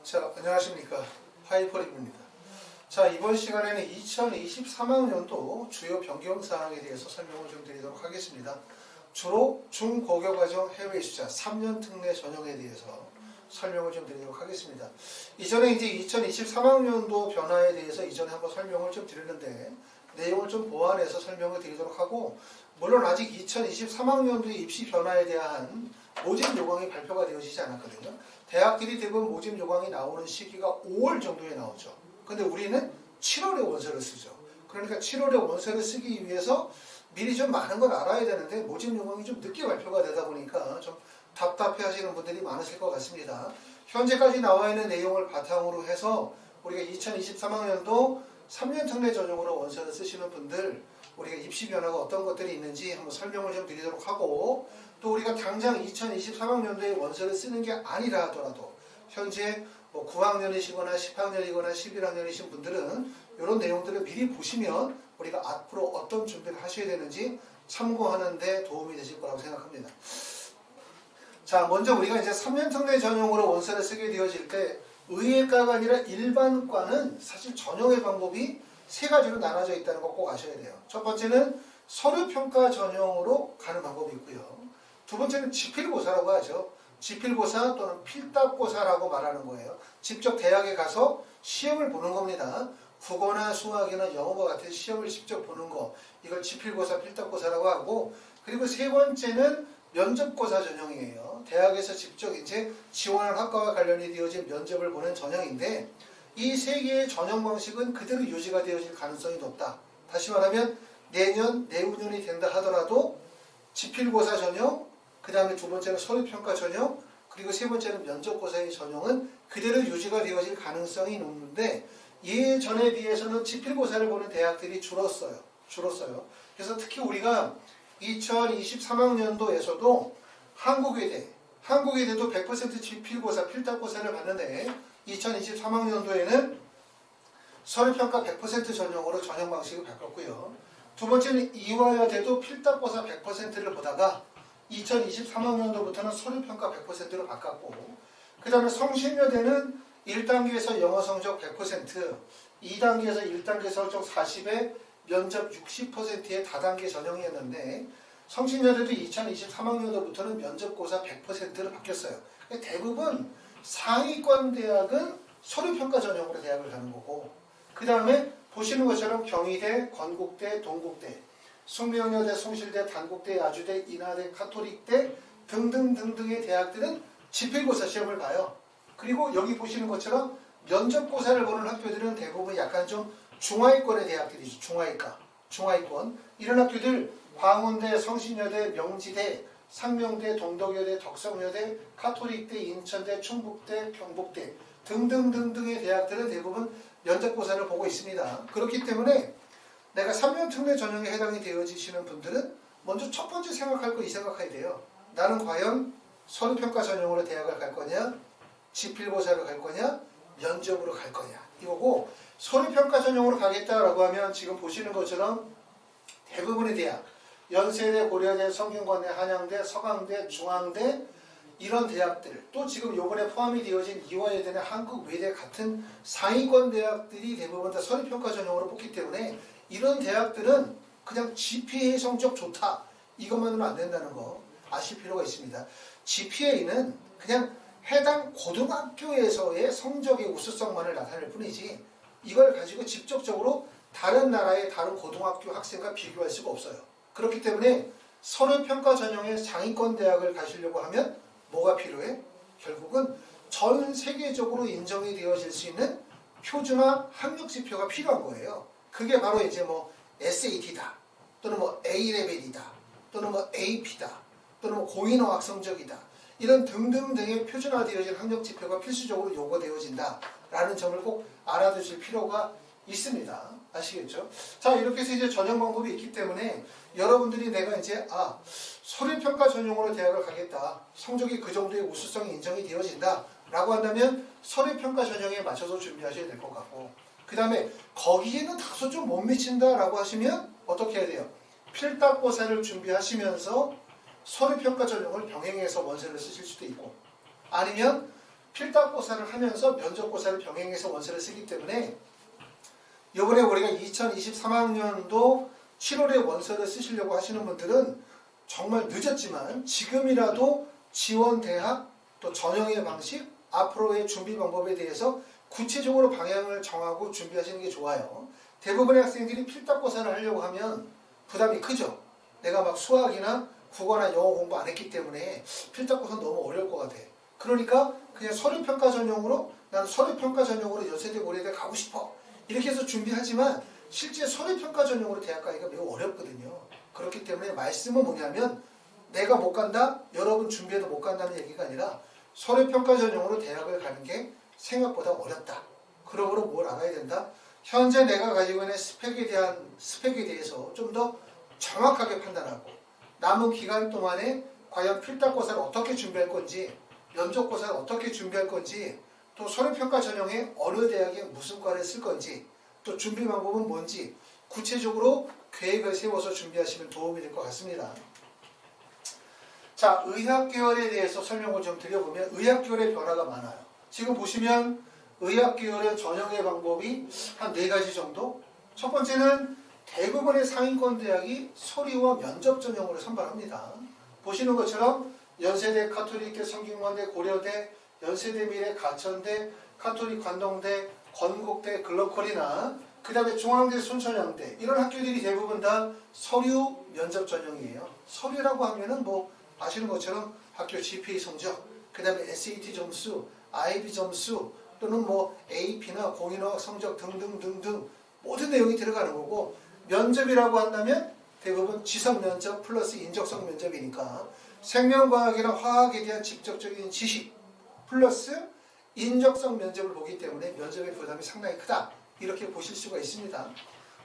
자, 안녕하십니까. 하이퍼립입니다. 자, 이번 시간에는 2023학년도 주요 변경사항에 대해서 설명을 좀 드리도록 하겠습니다. 주로 중고교과정 해외이수자 3년 특례 전형에 대해서 설명을 좀 드리도록 하겠습니다. 이전에 이제 2023학년도 변화에 대해서 이전에 한번 설명을 좀 드렸는데 내용을 좀 보완해서 설명을 드리도록 하고, 물론 아직 2023학년도의 입시 변화에 대한 모집 요강이 발표가 되어지지 않았거든요. 대학들이 대부분 모집 요강이 나오는 시기가 5월 정도에 나오죠. 근데 우리는 7월에 원서를 쓰죠. 그러니까 7월에 원서를 쓰기 위해서 미리 좀 많은 걸 알아야 되는데 모집 요강이 좀 늦게 발표가 되다 보니까 좀 답답해 하시는 분들이 많으실 것 같습니다. 현재까지 나와 있는 내용을 바탕으로 해서 우리가 2023학년도 3년 특례 전형으로 원서를 쓰시는 분들, 우리가 입시 변화가 어떤 것들이 있는지 한번 설명을 좀 드리도록 하고, 또 우리가 당장 2023학년도에 원서를 쓰는 게 아니라 하더라도 현재 9학년이시거나 10학년이거나 11학년이신 분들은 이런 내용들을 미리 보시면 우리가 앞으로 어떤 준비를 하셔야 되는지 참고하는 데 도움이 되실 거라고 생각합니다. 자, 먼저 우리가 이제 3년 특례 전형으로 원서를 쓰게 되어질 때 의예과가 아니라 일반과는 사실 전형의 방법이 세 가지로 나눠져 있다는 거 꼭 아셔야 돼요. 첫 번째는 서류평가 전형으로 가는 방법이 있고요. 두 번째는 지필고사라고 하죠. 지필고사 또는 필답고사라고 말하는 거예요. 직접 대학에 가서 시험을 보는 겁니다. 국어나 수학이나 영어와 같은 시험을 직접 보는 거, 이걸 지필고사, 필답고사라고 하고, 그리고 세 번째는 면접고사 전형이에요. 대학에서 직접 이제 지원한 학과와 관련이 되어진 면접을 보는 전형인데, 이 세 개의 전형 방식은 그대로 유지가 되어질 가능성이 높다. 다시 말하면 내년, 내후년이 된다 하더라도 지필고사 전형, 그 다음에 두 번째는 서류평가 전형, 그리고 세 번째는 면접고사의 전형은 그대로 유지가 되어질 가능성이 높은데, 예전에 비해서는 지필고사를 보는 대학들이 줄었어요. 그래서 특히 우리가 2023학년도에서도 한국외대도 100% 지필고사, 필답고사를 봤는데 2023학년도에는 서류평가 100% 전형으로 전형 방식을 바꿨고요. 두 번째는 이화여대도 필답고사 100%를 보다가 2023학년도부터는 서류평가 100%로 바꿨고, 그 다음에 성신여대는 1단계에서 영어 성적 100%, 2단계에서 1단계 성적 40에 면접 60%의 다단계 전형이었는데, 성신여대도 2023학년도부터는 면접고사 100%로 바뀌었어요. 대부분 상위권 대학은 서류평가 전형으로 대학을 가는 거고, 그 다음에 보시는 것처럼 경희대, 건국대, 동국대, 숙명여대, 숭실대, 단국대, 야주대, 인하대, 카톨릭대 등등등등의 대학들은 지필고사 시험을 봐요. 그리고 여기 보시는 것처럼 면접고사를 보는 학교들은 대부분 약간 좀 중하위권의 대학들이죠. 중하위권. 이런 학교들 광운대, 성신여대, 명지대, 상명대, 동덕여대, 덕성여대, 카톨릭대, 인천대, 충북대, 경북대 등등등등의 대학들은 대부분 면접고사를 보고 있습니다. 그렇기 때문에 내가 3년 특례 전형에 해당이 되어지시는 분들은 먼저 첫 번째 생각할 거 이 생각해야 돼요. 나는 과연 서류평가 전형으로 대학을 갈 거냐, 지필고사를 갈 거냐, 면접으로 갈 거냐, 이거고, 서류평가 전형으로 가겠다라고 하면 지금 보시는 것처럼 대부분의 대학, 연세대, 고려대, 성균관대, 한양대, 서강대, 중앙대, 이런 대학들, 또 지금 요번에 포함이 되어진 이화여대나 한국외대 같은 상위권 대학들이 대부분 다 서류평가 전형으로 뽑기 때문에 이런 대학들은 그냥 GPA 성적 좋다, 이것만으로는 안 된다는 거 아실 필요가 있습니다. GPA는 그냥 해당 고등학교에서의 성적의 우수성만을 나타낼 뿐이지, 이걸 가지고 직접적으로 다른 나라의 다른 고등학교 학생과 비교할 수가 없어요. 그렇기 때문에 서류평가 전형의 상위권 대학을 가시려고 하면 뭐가 필요해? 결국은 전 세계적으로 인정이 되어질 수 있는 표준화 학력 지표가 필요한 거예요. 그게 바로 이제 SAT다, 또는 A레벨이다, 또는 AP다, 또는 고인어학 성적이다, 이런 등등등의 표준화되어진 학력 지표가 필수적으로 요구되어진다 라는 점을 꼭 알아두실 필요가 있습니다. 아시겠죠? 자, 이렇게 해서 이제 전형 방법이 있기 때문에 여러분들이 내가 이제 서류평가 전형으로 대학을 가겠다, 성적이 그 정도의 우수성이 인정이 되어진다 라고 한다면 서류평가 전형에 맞춰서 준비하셔야 될 것 같고, 그 다음에 거기에는 다소 좀 못 미친다 라고 하시면 어떻게 해야 돼요? 필답고사를 준비하시면서 서류평가 전형을 병행해서 원서를 쓰실 수도 있고, 아니면 필답고사를 하면서 면접고사를 병행해서 원서를 쓰기 때문에 이번에 우리가 2023학년도 7월에 원서를 쓰시려고 하시는 분들은 정말 늦었지만 지금이라도 지원 대학 또 전형의 방식 앞으로의 준비 방법에 대해서 구체적으로 방향을 정하고 준비하시는 게 좋아요. 대부분의 학생들이 필답고사를 하려고 하면 부담이 크죠. 내가 막 수학이나 국어나 영어 공부 안 했기 때문에 필답고사는 너무 어려울 것 같아. 그러니까 그냥 서류평가 전형으로 나는 서류평가 전형으로 연세대 고려대 가고 싶어. 이렇게 해서 준비하지만 실제 서류평가 전형으로 대학 가기가 매우 어렵거든요. 그렇기 때문에 말씀은 뭐냐면 내가 못 간다? 여러분 준비해도 못 간다는 얘기가 아니라 서류평가 전형으로 대학을 가는 게 생각보다 어렵다. 그러므로 뭘 알아야 된다? 현재 내가 가지고 있는 스펙에 대해서 좀 더 정확하게 판단하고 남은 기간 동안에 과연 필답고사를 어떻게 준비할 건지 면접고사를 어떻게 준비할 건지 또 서류평가 전형에 어느 대학에 무슨 과를 쓸 건지 또 준비 방법은 뭔지 구체적으로 계획을 세워서 준비하시면 도움이 될 것 같습니다. 자, 의학계열에 대해서 설명을 좀 드려보면 의학계열의 변화가 많아요. 지금 보시면 의학계열의 전형의 방법이 한 4가지 정도. 첫 번째는 대부분의 상위권 대학이 서류와 면접 전형으로 선발합니다. 보시는 것처럼 연세대, 카톨릭대, 성균관대, 고려대, 연세대 미래, 가천대, 카톨릭 관동대, 건국대, 글로컬이나 그 다음에 중앙대, 순천향대 이런 학교들이 대부분 다 서류 면접 전형이에요. 서류라고 하면은 뭐 아시는 것처럼 학교 GPA 성적, 그 다음에 SAT 점수, IB 점수 또는 뭐 AP나 공인어학 성적 등등등등 모든 내용이 들어가는 거고 면접이라고 한다면 대부분 지성 면접 플러스 인적성 면접이니까 생명과학이나 화학에 대한 직접적인 지식 플러스 인적성 면접을 보기 때문에 면접의 부담이 상당히 크다. 이렇게 보실 수가 있습니다.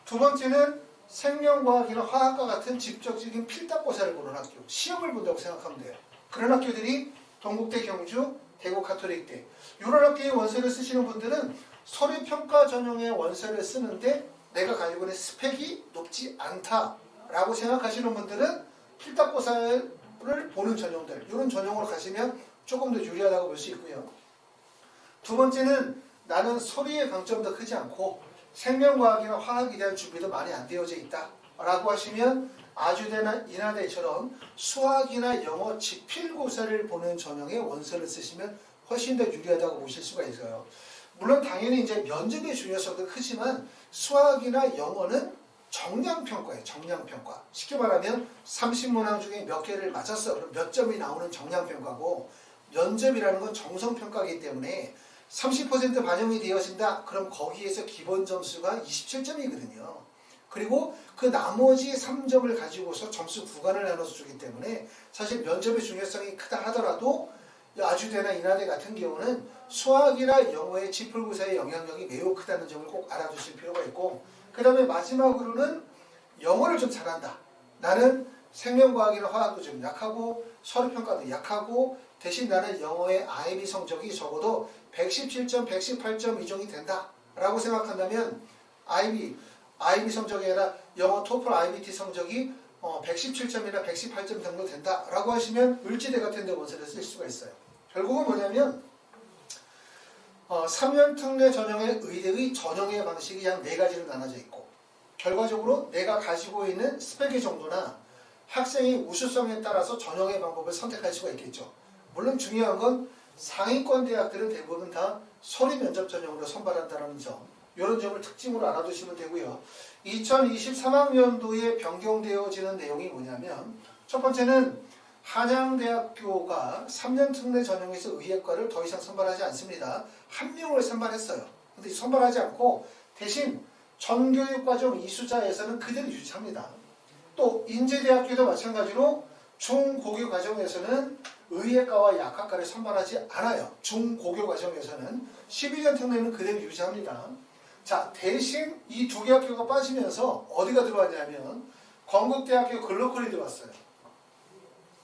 두 번째는 생명과학이나 화학과 같은 직접적인 필답고사를 보는 학교, 시험을 본다고 생각하면 돼요. 그런 학교들이 동국대, 경주, 대구 카톨릭대 이런 학교의 원서를 쓰시는 분들은 서류평가 전형의 원서를 쓰는데 내가 가지고 있는 스펙이 높지 않다라고 생각하시는 분들은 필답고사를 보는 전형들 이런 전형으로 가시면 조금 더 유리하다고 볼 수 있고요. 두 번째는 나는 서류의 강점도 크지 않고 생명과학이나 화학에 대한 준비도 많이 안 되어져 있다 라고 하시면 아주대나 인하대처럼 수학이나 영어 지필고사를 보는 전형의 원서를 쓰시면 훨씬 더 유리하다고 보실 수가 있어요. 물론 당연히 이제 면접의 중요성도 크지만 수학이나 영어는 정량평가예요. 정량평가. 쉽게 말하면 30문항 중에 몇 개를 맞았어. 그럼 몇 점이 나오는 정량평가고 면접이라는 건 정성평가이기 때문에 30% 반영이 되어진다. 그럼 거기에서 기본 점수가 27점이거든요. 그리고 그 나머지 3점을 가지고서 점수 구간을 나눠서 주기 때문에 사실 면접의 중요성이 크다 하더라도 아주대나 인하대 같은 경우는 수학이나 영어의 지필고사의 영향력이 매우 크다는 점을 꼭 알아두실 필요가 있고 그 다음에 마지막으로는 영어를 좀 잘한다. 나는 생명과학이나 화학도 좀 약하고 서류평가도 약하고 대신 나는 영어의 IB 성적이 적어도 117점, 118점 이정이 된다 라고 생각한다면 IB 성적이 아니라 영어 토플 IBT 성적이 117점이나 118점 정도 된다 라고 하시면 을지대 같은 데 원서를 쓸 수가 있어요. 결국은 뭐냐면 3년 특례 전형의 의대의 전형의 방식이 약 4가지로 나눠져 있고 결과적으로 내가 가지고 있는 스펙의 정도나 학생의 우수성에 따라서 전형의 방법을 선택할 수가 있겠죠. 물론 중요한 건 상위권 대학들은 대부분 다 서류 면접 전형으로 선발한다는 점 이런 점을 특징으로 알아두시면 되고요. 2023학년도에 변경되어지는 내용이 뭐냐면 첫 번째는 한양대학교가 3년 특례 전형에서 의예과를 더 이상 선발하지 않습니다. 한 명을 선발했어요. 근데 선발하지 않고 대신 전교육과정 이수자에서는 그대로 유지합니다. 또 인제대학교도 마찬가지로 중고교 과정에서는 의예과와 약학과를 선발하지 않아요. 중고교 과정에서는 12년 특례는 그대로 유지합니다. 자, 대신 이 2개 학교가 빠지면서 어디가 들어왔냐면 건국대학교 글로컬이 들어왔어요.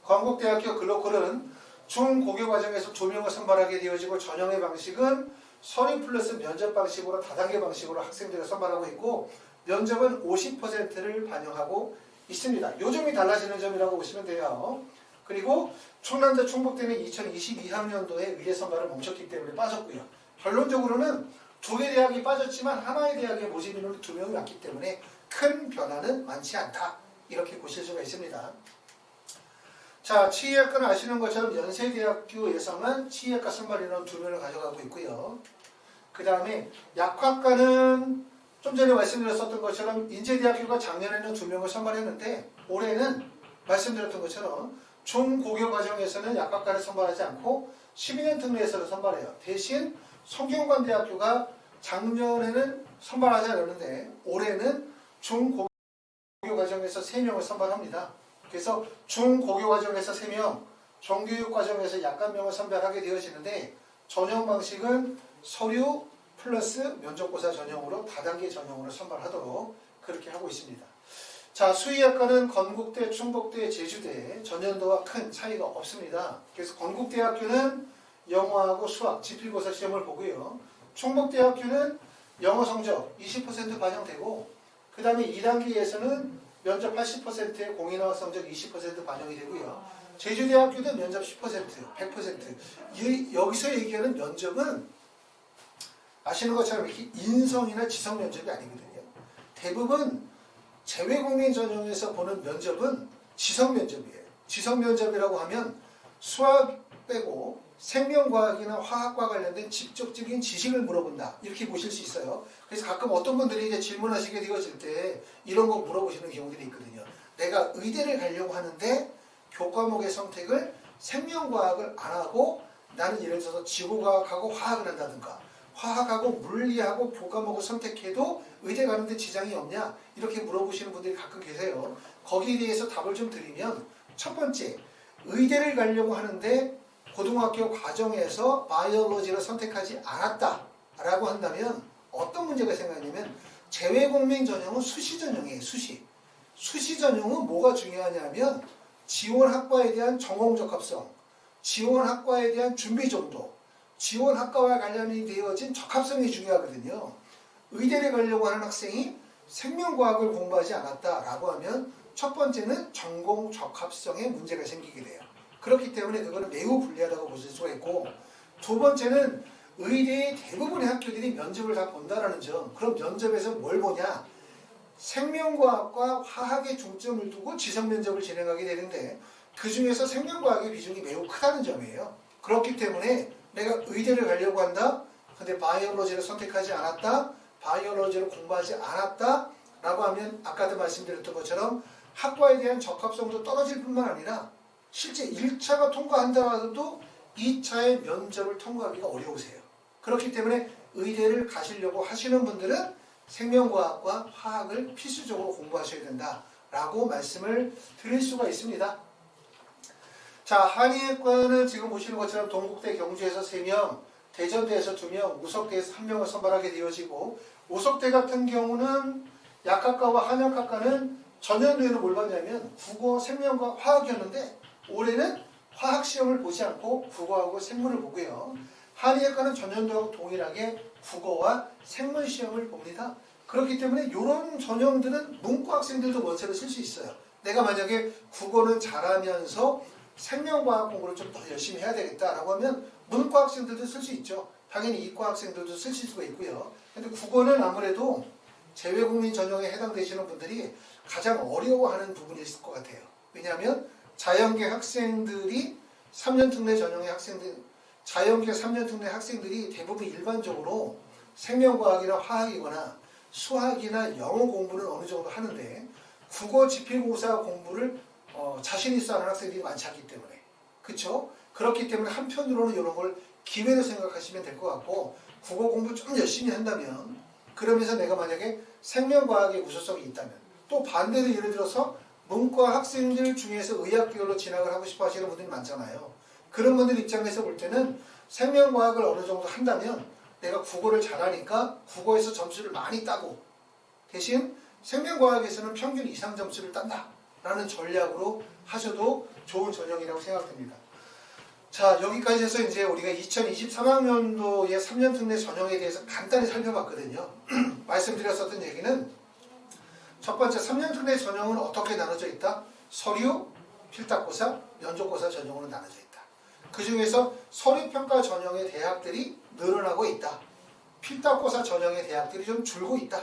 건국대학교 글로컬은 중고교 과정에서 2명을 선발하게 되어지고 전형의 방식은 서류 플러스 면접 방식으로 다단계 방식으로 학생들을 선발하고 있고 면접은 50%를 반영하고 있습니다. 요점이 달라지는 점이라고 보시면 돼요. 그리고 충남대 충북대는 2022학년도에 의대 선발을 멈췄기 때문에 빠졌고요. 결론적으로는 두 개 대학이 빠졌지만 하나의 대학의 모집 인원이 2명이 왔기 때문에 큰 변화는 많지 않다. 이렇게 보실 수가 있습니다. 자, 치의학과는 아시는 것처럼 연세대학교에서만 치의학과 선발 인원 2명을 가져가고 있고요. 그 다음에 약학과는 좀 전에 말씀드렸었던 것처럼 인제대학교가 작년에는 2명을 선발했는데 올해는 말씀드렸던 것처럼 중고교 과정에서는 약학과를 선발하지 않고 12년 특례에서를 선발해요. 대신 성균관대학교가 작년에는 선발하지 않았는데 올해는 중고교 과정에서 3명을 선발합니다. 그래서 중고교 과정에서 3명, 정교육 과정에서 약 1명을 선발하게 되어지는데 전형 방식은 서류 플러스 면접고사 전형으로 다단계 전형으로 선발하도록 그렇게 하고 있습니다. 자, 수의학과는 건국대, 충북대, 제주대 전년도와 큰 차이가 없습니다. 그래서 건국대학교는 영어하고 수학, 지필고사 시험을 보고요. 충북대학교는 영어 성적 20% 반영되고 그 다음에 2단계에서는 면접 80%에 공인어학 성적 20% 반영이 되고요. 제주대학교도 면접 10%, 100%. 여기서 얘기하는 면접은 아시는 것처럼 이렇게 인성이나 지성 면접이 아니거든요. 대부분 재외국민 전형에서 보는 면접은 지성 면접이에요. 지성 면접이라고 하면 수학 빼고 생명과학이나 화학과 관련된 직접적인 지식을 물어본다. 이렇게 보실 수 있어요. 그래서 가끔 어떤 분들이 이제 질문하시게 되어질 때 이런 거 물어보시는 경우들이 있거든요. 내가 의대를 가려고 하는데 교과목의 선택을 생명과학을 안 하고 나는 예를 들어서 지구과학하고 화학을 한다든가 화학하고 물리하고 교과목을 선택해도 의대 가는데 지장이 없냐? 이렇게 물어보시는 분들이 가끔 계세요. 거기에 대해서 답을 좀 드리면 첫 번째, 의대를 가려고 하는데 고등학교 과정에서 바이올로지를 선택하지 않았다라고 한다면 어떤 문제가 생각하냐면 재외국민 전형은 수시 전형이에요. 수시 전형은 뭐가 중요하냐면 지원학과에 대한 전공적합성, 지원학과에 대한 준비 정도, 지원학과와 관련이 되어진 적합성이 중요하거든요. 의대를 가려고 하는 학생이 생명과학을 공부하지 않았다라고 하면 첫 번째는 전공 적합성에 문제가 생기게 돼요. 그렇기 때문에 그거는 매우 불리하다고 보실 수가 있고 두 번째는 의대의 대부분의 학교들이 면접을 다 본다는 점. 그럼 면접에서 뭘 보냐? 생명과학과 화학에 중점을 두고 지성 면접을 진행하게 되는데 그 중에서 생명과학의 비중이 매우 크다는 점이에요. 그렇기 때문에 내가 의대를 가려고 한다. 근데 바이올로지를 선택하지 않았다. 바이올로지를 공부하지 않았다. 라고 하면 아까도 말씀드렸던 것처럼 학과에 대한 적합성도 떨어질 뿐만 아니라 실제 1차가 통과한다라도 2차의 면접을 통과하기가 어려우세요. 그렇기 때문에 의대를 가시려고 하시는 분들은 생명과학과 화학을 필수적으로 공부하셔야 된다라고 말씀을 드릴 수가 있습니다. 자, 한의학과는 지금 보시는 것처럼 동국대 경주에서 3명, 대전대에서 2명, 우석대에서 1명을 선발하게 되어지고 우석대 같은 경우는 약학과와 한약학과는 전년도에는 뭘 봤냐면 국어, 생명과 화학이었는데 올해는 화학시험을 보지 않고 국어하고 생물을 보고요. 한의학과는 전년도하고 동일하게 국어와 생물시험을 봅니다. 그렇기 때문에 이런 전형들은 문과 학생들도 원서를 쓸 수 있어요. 내가 만약에 국어는 잘하면서 생명과학 공부를 좀 더 열심히 해야 되겠다라고 하면 문과 학생들도 쓸 수 있죠. 당연히 이과 학생들도 쓰실 수가 있고요. 근데 국어는 아무래도 재외국민 전형에 해당되시는 분들이 가장 어려워하는 부분이 있을 것 같아요. 왜냐하면 자연계 학생들이 3년 특례 전형의 학생들, 자연계 3년 특례 학생들이 대부분 일반적으로 생명과학이나 화학이거나 수학이나 영어 공부는 어느 정도 하는데 국어 지필고사 공부를 자신 있어 하는 학생들이 많지 않기 때문에 그렇죠? 그렇기 때문에 한편으로는 이런 걸 기회로 생각하시면 될 것 같고 국어 공부 좀 열심히 한다면 그러면서 내가 만약에 생명과학의 우수성이 있다면 또 반대로 예를 들어서 문과 학생들 중에서 의학계열로 진학을 하고 싶어 하시는 분들이 많잖아요. 그런 분들 입장에서 볼 때는 생명과학을 어느 정도 한다면 내가 국어를 잘하니까 국어에서 점수를 많이 따고 대신 생명과학에서는 평균 이상 점수를 딴다 라는 전략으로 하셔도 좋은 전형이라고 생각됩니다. 자, 여기까지 해서 이제 우리가 2023학년도의 3년 특례 전형에 대해서 간단히 살펴봤거든요. 말씀드렸었던 얘기는 첫 번째 3년 특례 전형은 어떻게 나눠져 있다? 서류, 필탁고사, 면접고사 전형으로 나눠져 있다. 그 중에서 서류평가 전형의 대학들이 늘어나고 있다. 필탁고사 전형의 대학들이 좀 줄고 있다.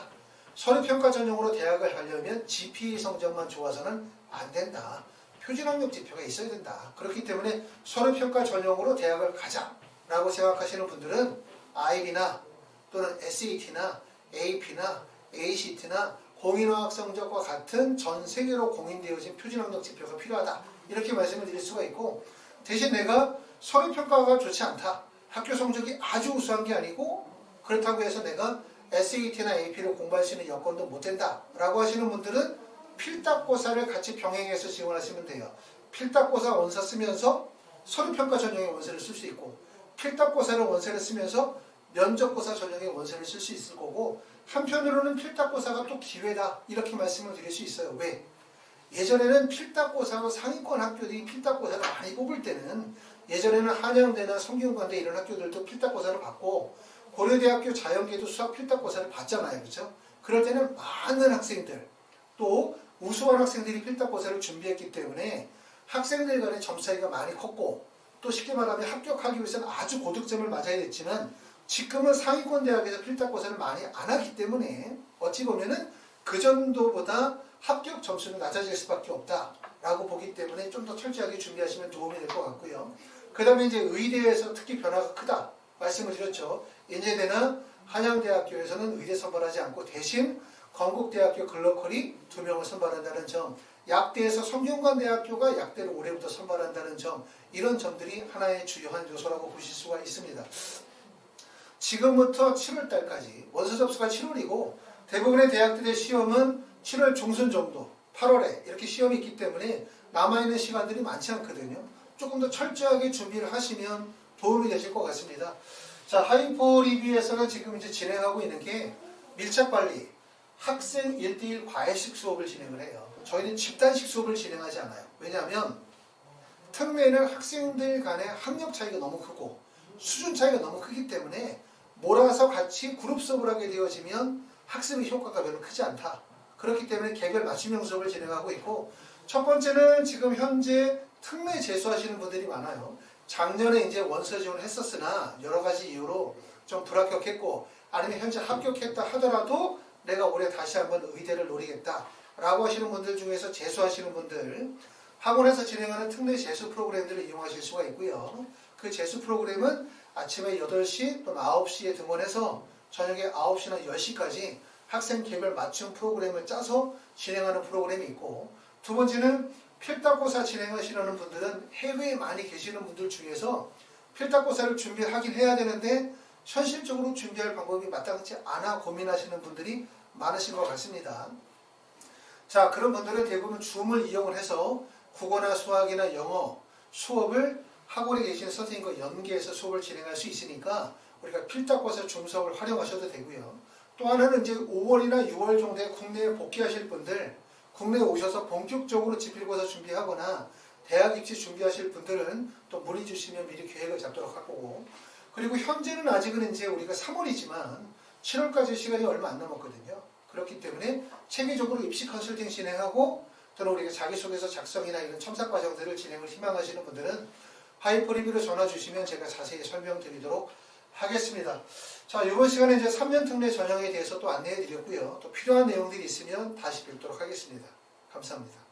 서류평가 전형으로 대학을 가려면 GPA 성적만 좋아서는 안 된다. 표준학력 지표가 있어야 된다. 그렇기 때문에 서류평가 전형으로 대학을 가자라고 생각하시는 분들은 IB나 또는 SAT나 AP나 ACT나 공인어학 성적과 같은 전 세계로 공인되어진 표준학력 지표가 필요하다. 이렇게 말씀을 드릴 수가 있고, 대신 내가 서류평가가 좋지 않다. 학교 성적이 아주 우수한 게 아니고 그렇다고 해서 내가 SAT나 AP를 공부할 수 있는 여건도 못 된다 라고 하시는 분들은 필탁고사를 같이 병행해서 지원하시면 돼요. 필탁고사 원서 쓰면서 서류평가 전형의 원서를 쓸 수 있고, 필탁고사를 원서를 쓰면서 면접고사 전형의 원서를 쓸 수 있을 거고, 한편으로는 필탁고사가 또 기회다 이렇게 말씀을 드릴 수 있어요. 왜? 예전에는 필탁고사로 상위권 학교들이 필탁고사를 많이 뽑을 때는, 예전에는 한양대나 성균관대 이런 학교들도 필탁고사를 받고 고려대학교 자연계도 수학 필탁고사를 받잖아요. 그렇죠? 그럴 때는 많은 학생들, 또 우수한 학생들이 필탁고사를 준비했기 때문에 학생들 간의 점 차이가 많이 컸고, 또 쉽게 말하면 합격하기 위해서는 아주 고득점을 맞아야 됐지만 지금은 상위권 대학에서 필탁고사를 많이 안 하기 때문에 어찌 보면은 그 정도보다 합격 점수는 낮아질 수밖에 없다라고 보기 때문에 좀 더 철저하게 준비하시면 도움이 될 것 같고요. 그 다음에 이제 의대에서 특히 변화가 크다 말씀을 드렸죠. 인제대나 한양대학교에서는 의대 선발하지 않고 대신 건국대학교 글로컬이 2명을 선발한다는 점, 약대에서 성균관대학교가 약대를 올해부터 선발한다는 점, 이런 점들이 하나의 주요한 요소라고 보실 수가 있습니다. 지금부터 7월달까지, 원서 접수가 7월이고 대부분의 대학들의 시험은 7월 중순 정도, 8월에 이렇게 시험이 있기 때문에 남아있는 시간들이 많지 않거든요. 조금 더 철저하게 준비를 하시면 도움이 되실 것 같습니다. 자, 하이포 리뷰에서는 지금 이제 진행하고 있는 게 밀착관리, 학생 1대1 과외식 수업을 진행을 해요. 저희는 집단식 수업을 진행하지 않아요. 왜냐하면 특례는 학생들 간의 학력 차이가 너무 크고 수준 차이가 너무 크기 때문에 몰아서 같이 그룹 수업을 하게 되어지면 학습의 효과가 별로 크지 않다. 그렇기 때문에 개별 맞춤형 수업을 진행하고 있고, 첫 번째는 지금 현재 특례 재수하시는 분들이 많아요. 작년에 이제 원서 지원을 했었으나 여러 가지 이유로 좀 불합격했고, 아니면 현재 합격했다 하더라도 내가 올해 다시 한번 의대를 노리겠다 라고 하시는 분들 중에서 재수하시는 분들, 학원에서 진행하는 특례 재수 프로그램들을 이용하실 수가 있고요. 그 재수 프로그램은 아침에 8시 또는 9시에 등원해서 저녁에 9시나 10시까지 학생 개별 맞춤 프로그램을 짜서 진행하는 프로그램이 있고, 두 번째는 필탁고사 진행하시려는 분들은 해외에 많이 계시는 분들 중에서 필탁고사를 준비하긴 해야 되는데 현실적으로 준비할 방법이 마땅치 않아 고민하시는 분들이 많으신 것 같습니다. 자, 그런 분들은 대부분 줌을 이용을 해서 국어나 수학이나 영어 수업을 학원에 계신 선생님과 연계해서 수업을 진행할 수 있으니까 우리가 필탁고사 줌 수업을 활용하셔도 되고요. 또 하나는 이제 5월이나 6월 정도에 국내에 복귀하실 분들, 국내에 오셔서 본격적으로 지필고사 준비하거나 대학 입시 준비하실 분들은 또 문의 주시면 미리 계획을 잡도록 할 거고, 그리고 현재는 아직은 이제 우리가 3월이지만 7월까지 시간이 얼마 안 남았거든요. 그렇기 때문에 체계적으로 입시 컨설팅 진행하고 또는 우리가 자기소개서 작성이나 이런 첨삭 과정들을 진행을 희망하시는 분들은 하이퍼 리뷰로 전화 주시면 제가 자세히 설명드리도록 하겠습니다. 자, 이번 시간에 이제 3년 특례 전형에 대해서 또 안내해 드렸고요. 또 필요한 내용들이 있으면 다시 뵙도록 하겠습니다. 감사합니다.